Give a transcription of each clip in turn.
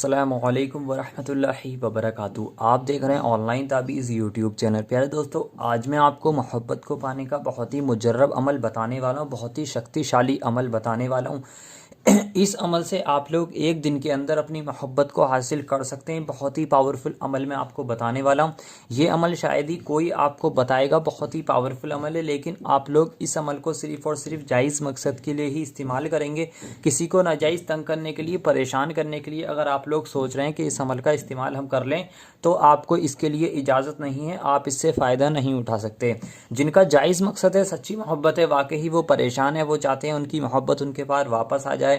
अस्सलामुअलैकुम वरहमतुल्लाहि वबरकातुहू। आप देख रहे हैं ऑनलाइन ताबीज़ यूट्यूब चैनल। प्यारे दोस्तों, आज मैं आपको मोहब्बत को पाने का बहुत ही मुजर्रब अमल बताने वाला हूँ, बहुत ही शक्तिशाली अमल बताने वाला हूँ। इस अमल से आप लोग एक दिन के अंदर अपनी मोहब्बत को हासिल कर सकते हैं। बहुत ही पावरफुल अमल मैं आपको बताने वाला हूँ। ये अमल शायद ही कोई आपको बताएगा, बहुत ही पावरफुल अमल है, लेकिन आप लोग इस अमल को सिर्फ़ और सिर्फ जायज़ मकसद के लिए ही इस्तेमाल करेंगे। किसी को नाजायज़ तंग करने के लिए, परेशान करने के लिए अगर आप लोग सोच रहे हैं कि इस अमल का इस्तेमाल हम कर लें, तो आपको इसके लिए इजाज़त नहीं है, आप इससे फ़ायदा नहीं उठा सकते। जिनका जायज़ मकसद है, सच्ची मोहब्बत है, वाकई वो परेशान है, वो चाहते हैं उनकी मोहब्बत उनके पास वापस आ जाए,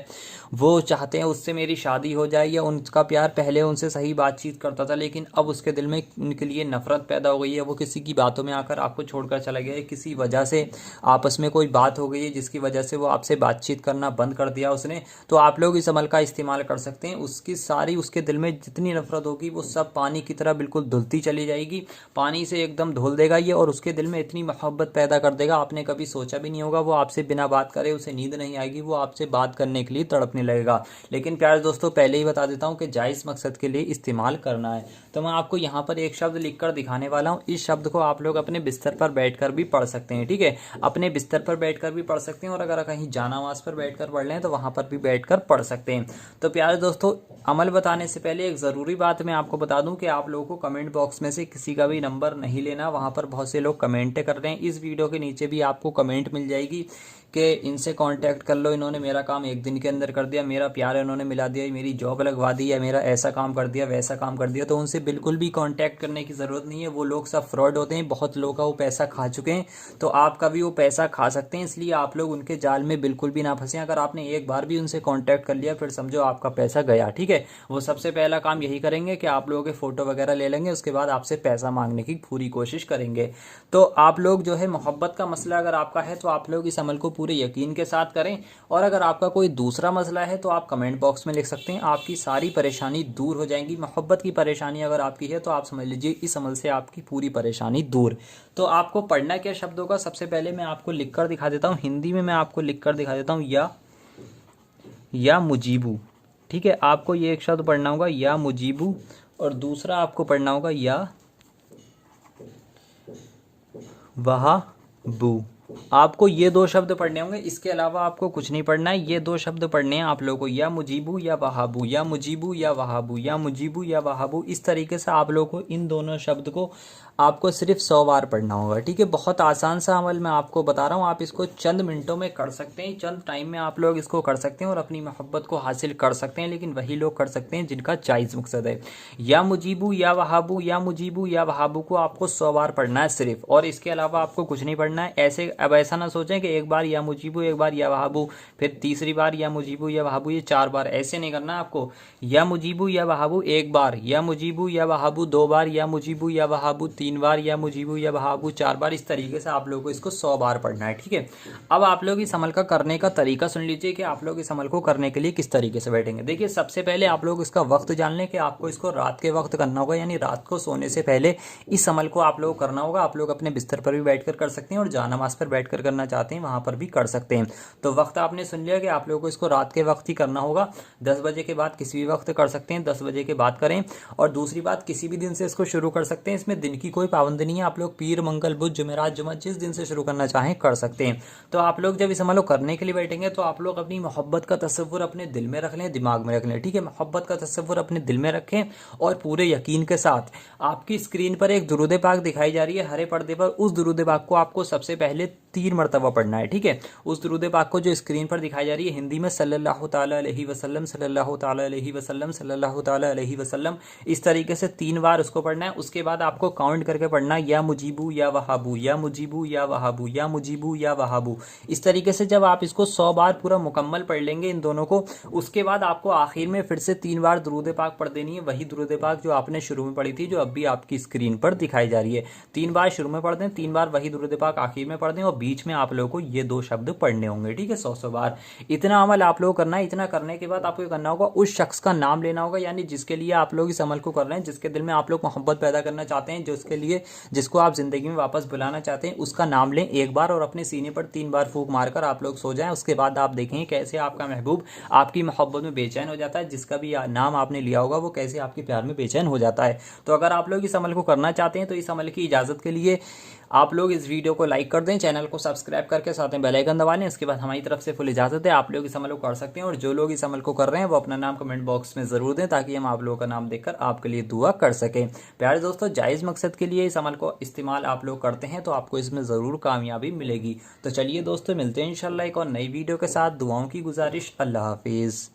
वो चाहते हैं उससे मेरी शादी हो जाए, या उनका प्यार पहले उनसे सही बातचीत करता था लेकिन अब उसके दिल में उनके लिए नफ़रत पैदा हो गई है, वो किसी की बातों में आकर आपको छोड़कर चला गया है, किसी वजह से आपस में कोई बात हो गई है जिसकी वजह से वो आपसे बातचीत करना बंद कर दिया उसने, तो आप लोग इस अमल का इस्तेमाल कर सकते हैं। उसकी सारी, उसके दिल में जितनी नफ़रत होगी वो सब पानी की तरह बिल्कुल धुलती चली जाएगी, पानी से एकदम धुल देगा ये, और उसके दिल में इतनी मोहब्बत पैदा कर देगा आपने कभी सोचा भी नहीं होगा। वो आपसे बिना बात करे उसे नींद नहीं आएगी, वो आपसे बात करने के लिए तड़पने लगेगा। लेकिन प्यारे दोस्तों, पहले ही बता देता हूँ कि जायज़ मकसद के लिए इस्तेमाल करना है। तो मैं आपको यहाँ पर एक शब्द लिखकर दिखाने वाला हूँ। इस शब्द को आप लोग अपने बिस्तर पर बैठकर भी पढ़ सकते हैं, ठीक है। अपने बिस्तर पर बैठकर भी पढ़ सकते हैं, और अगर कहीं जानामाज पर बैठकर पढ़ लें तो वहाँ पर भी बैठकर पढ़ सकते हैं। तो प्यारे दोस्तों, अमल बताने से पहले एक ज़रूरी बात मैं आपको बता दूं कि आप लोगों को कमेंट बॉक्स में से किसी का भी नंबर नहीं लेना। वहाँ पर बहुत से लोग कमेंट कर रहे हैं, इस वीडियो के नीचे भी आपको कमेंट मिल जाएगी कि इनसे कांटेक्ट कर लो, इन्होंने मेरा काम एक दिन के अंदर कर दिया, मेरा प्यार इन्होंने मिला दिया, मेरी जॉब लगवा दी, या मेरा ऐसा काम कर दिया, वैसा काम कर दिया। तो उनसे बिल्कुल भी कांटेक्ट करने की ज़रूरत नहीं है, वो लोग सब फ्रॉड होते हैं, बहुत लोगों का वो पैसा खा चुके हैं, तो आपका भी वो पैसा खा सकते हैं। इसलिए आप लोग उनके जाल में बिल्कुल भी ना फंसें। अगर आपने एक बार भी उनसे कॉन्टैक्ट कर लिया, फिर समझो आपका पैसा गया, ठीक है। वो सबसे पहला काम यही करेंगे कि आप लोगों के फ़ोटो वगैरह ले लेंगे, उसके बाद आपसे पैसा मांगने की पूरी कोशिश करेंगे। तो आप लोग जो है, मोहब्बत का मसला अगर आपका है तो आप लोग इस अमल को पूरे यकीन के साथ करें, और अगर आपका कोई दूसरा मसला है तो आप कमेंट बॉक्स में लिख सकते हैं, आपकी सारी परेशानी दूर हो जाएंगी। मोहब्बत की परेशानी अगर आपकी है तो आप समझ लीजिए इस अमल से आपकी पूरी परेशानी दूर। तो आपको पढ़ना क्या शब्दों का, सबसे पहले मैं आपको लिख कर दिखा देता हूँ, हिंदी में मैं आपको लिख कर दिखा देता हूँ, या मुजीबू, ठीक है। आपको ये एक शब्द पढ़ना होगा, या मुजीबू, और दूसरा आपको पढ़ना होगा या वहाबू। आपको ये दो शब्द पढ़ने होंगे, इसके अलावा आपको कुछ नहीं पढ़ना है। ये दो शब्द पढ़ने हैं आप लोगों को, या मुजीबू या वहाबू, या मुजीबू या वहाबू, या मुजीबू या वहाबू। इस तरीके से आप लोगों को इन दोनों शब्द को आपको सिर्फ 100 बार पढ़ना होगा, ठीक है। बहुत आसान सा अमल मैं आपको बता रहा हूँ, आप इसको चंद मिनटों में कर सकते हैं, चंद टाइम में आप लोग इसको कर सकते हैं और अपनी मोहब्बत को हासिल कर सकते हैं। लेकिन वही लोग कर सकते हैं जिनका जायज़ मकसद है। या मुजीबू या वहाबू, या मुजीबू या वहाबू को आपको 100 बार पढ़ना है सिर्फ, और इसके अलावा आपको कुछ नहीं पढ़ना है। ऐसे अब ऐसा ना सोचें कि एक बार या मुजीबू, एक बार या वहाबू, फिर तीसरी बार या मुजीबू या वहाबू, ये 4 बार, ऐसे नहीं करना आपको। या मुजीबू या वहाबू एक बार, या मुजीबू या वहाबू 2 बार, या मुजीबू या वहाबू 3 बार, या मुजीबू या वहाबू 4 बार। इस तरीके से आप लोगों को इसको 100 बार पढ़ना है, ठीक है। अब आप लोग इस अमल का करने का तरीका सुन लीजिए कि आप लोग इस अमल को करने के लिए किस तरीके से बैठेंगे। देखिए, सबसे पहले आप लोग इसका वक्त जान लें कि आपको इसको रात के वक्त करना होगा, यानी रात को सोने से पहले इस अमल को आप लोग करना होगा। आप लोग अपने बिस्तर पर भी बैठकर कर सकते हैं, और जानामाज पर बैठकर करना चाहते हैं वहां पर भी कर सकते हैं। तो वक्त आपने सुन लिया कि आप लोगों को इसको रात के वक्त ही करना होगा। 10 बजे के बाद किसी भी वक्त कर सकते हैं, 10 बजे के बाद करें। और दूसरी बात, किसी भी दिन से इसको शुरू कर सकते हैं, इसमें दिन की कोई पाबंदी नहीं है। आप लोग पीर, मंगल, बुध, जुमेरात, जुमा, जिस दिन से शुरू करना चाहें कर सकते हैं। तो आप लोग जब इस अमल को करने के लिए बैठेंगे तो आप लोग अपनी मोहब्बत का तस्वुर अपने दिल में रख लें, दिमाग में रख लें, ठीक है। मोहब्बत का तस्वुर अपने दिल में रखें, और पूरे यकीन के साथ आपकी स्क्रीन पर एक दुरूद पाक दिखाई जा रही है हरे पर्दे पर। उस दुरूद पाक को आपको सबसे पहले 3 मरतबा पढ़ना है, ठीक है। उस दुरूद पाक को जो स्क्रीन पर दिखाई जा रही है हिंदी में, सल्लल्लाहु ताला अलैहि वसल्लम, सल्लल्लाहु ताला अलैहि वसल्लम, सल्लल्लाहु ताला अलैहि वसल्लम, इस तरीके से 3 बार उसको पढ़ना है। उसके बाद आपको काउंट करके पढ़ना है, या मुजीबू या वहाबू, या मुजीबू या वहाबू, या मुजीबू या वहाबू। इस तरीके से जब आप इसको 100 बार पूरा मुकम्मल पढ़ लेंगे इन दोनों को, उसके बाद आपको आखिर में फिर से 3 बार दुरूद पाक पढ़ देनी है, वही दुरूद पाक जो आपने शुरू में पढ़ी थी, जो अब भी आपकी स्क्रीन पर दिखाई जा रही है। 3 बार शुरू में पढ़ दें, 3 बार वही दुरूद पाक आखिर में पढ़ दें, और बीच में आप लोगों को ये 2 शब्द पढ़ने होंगे, ठीक है, 100 बार। इतना अमल आप लोगों को करना है। इतना करने के बाद आपको ये करना होगा, उस शख्स का नाम लेना होगा, यानी जिसके लिए आप लोग इस अमल को कर रहे हैं, जिसके दिल में आप लोग मोहब्बत पैदा करना चाहते हैं, जिसके लिए, जिसको आप जिंदगी में वापस बुलाना चाहते हैं, उसका नाम लें एक बार और अपने सीने पर 3 बार फूंक मारकर आप लोग सो जाएं। उसके बाद आप देखेंगे कैसे आपका महबूब आपकी मोहब्बत में बेचैन हो जाता है। जिसका भी नाम आपने लिया होगा वो कैसे आपके प्यार में बेचैन हो जाता है। तो अगर आप लोग इस अमल को करना चाहते हैं तो इस अमल की इजाज़त के लिए आप लोग इस वीडियो को लाइक कर दें, चैनल को सब्सक्राइब करके साथ में बेल आइकन दबा लें। इसके बाद हमारी तरफ से फुल इजाज़त है, आप लोग इस अमल को कर सकते हैं। और जो लोग इस अमल को कर रहे हैं वो अपना नाम कमेंट बॉक्स में ज़रूर दें, ताकि हम आप लोगों का नाम देखकर आपके लिए दुआ कर सकें। प्यारे दोस्तों, जायज़ मकसद के लिए इस अमल को इस्तेमाल आप लोग करते हैं तो आपको इसमें ज़रूर कामयाबी मिलेगी। तो चलिए दोस्तों, मिलते हैं इंशाल्लाह एक और नई वीडियो के साथ। दुआओं की गुजारिश। अल्लाह हाफिज़।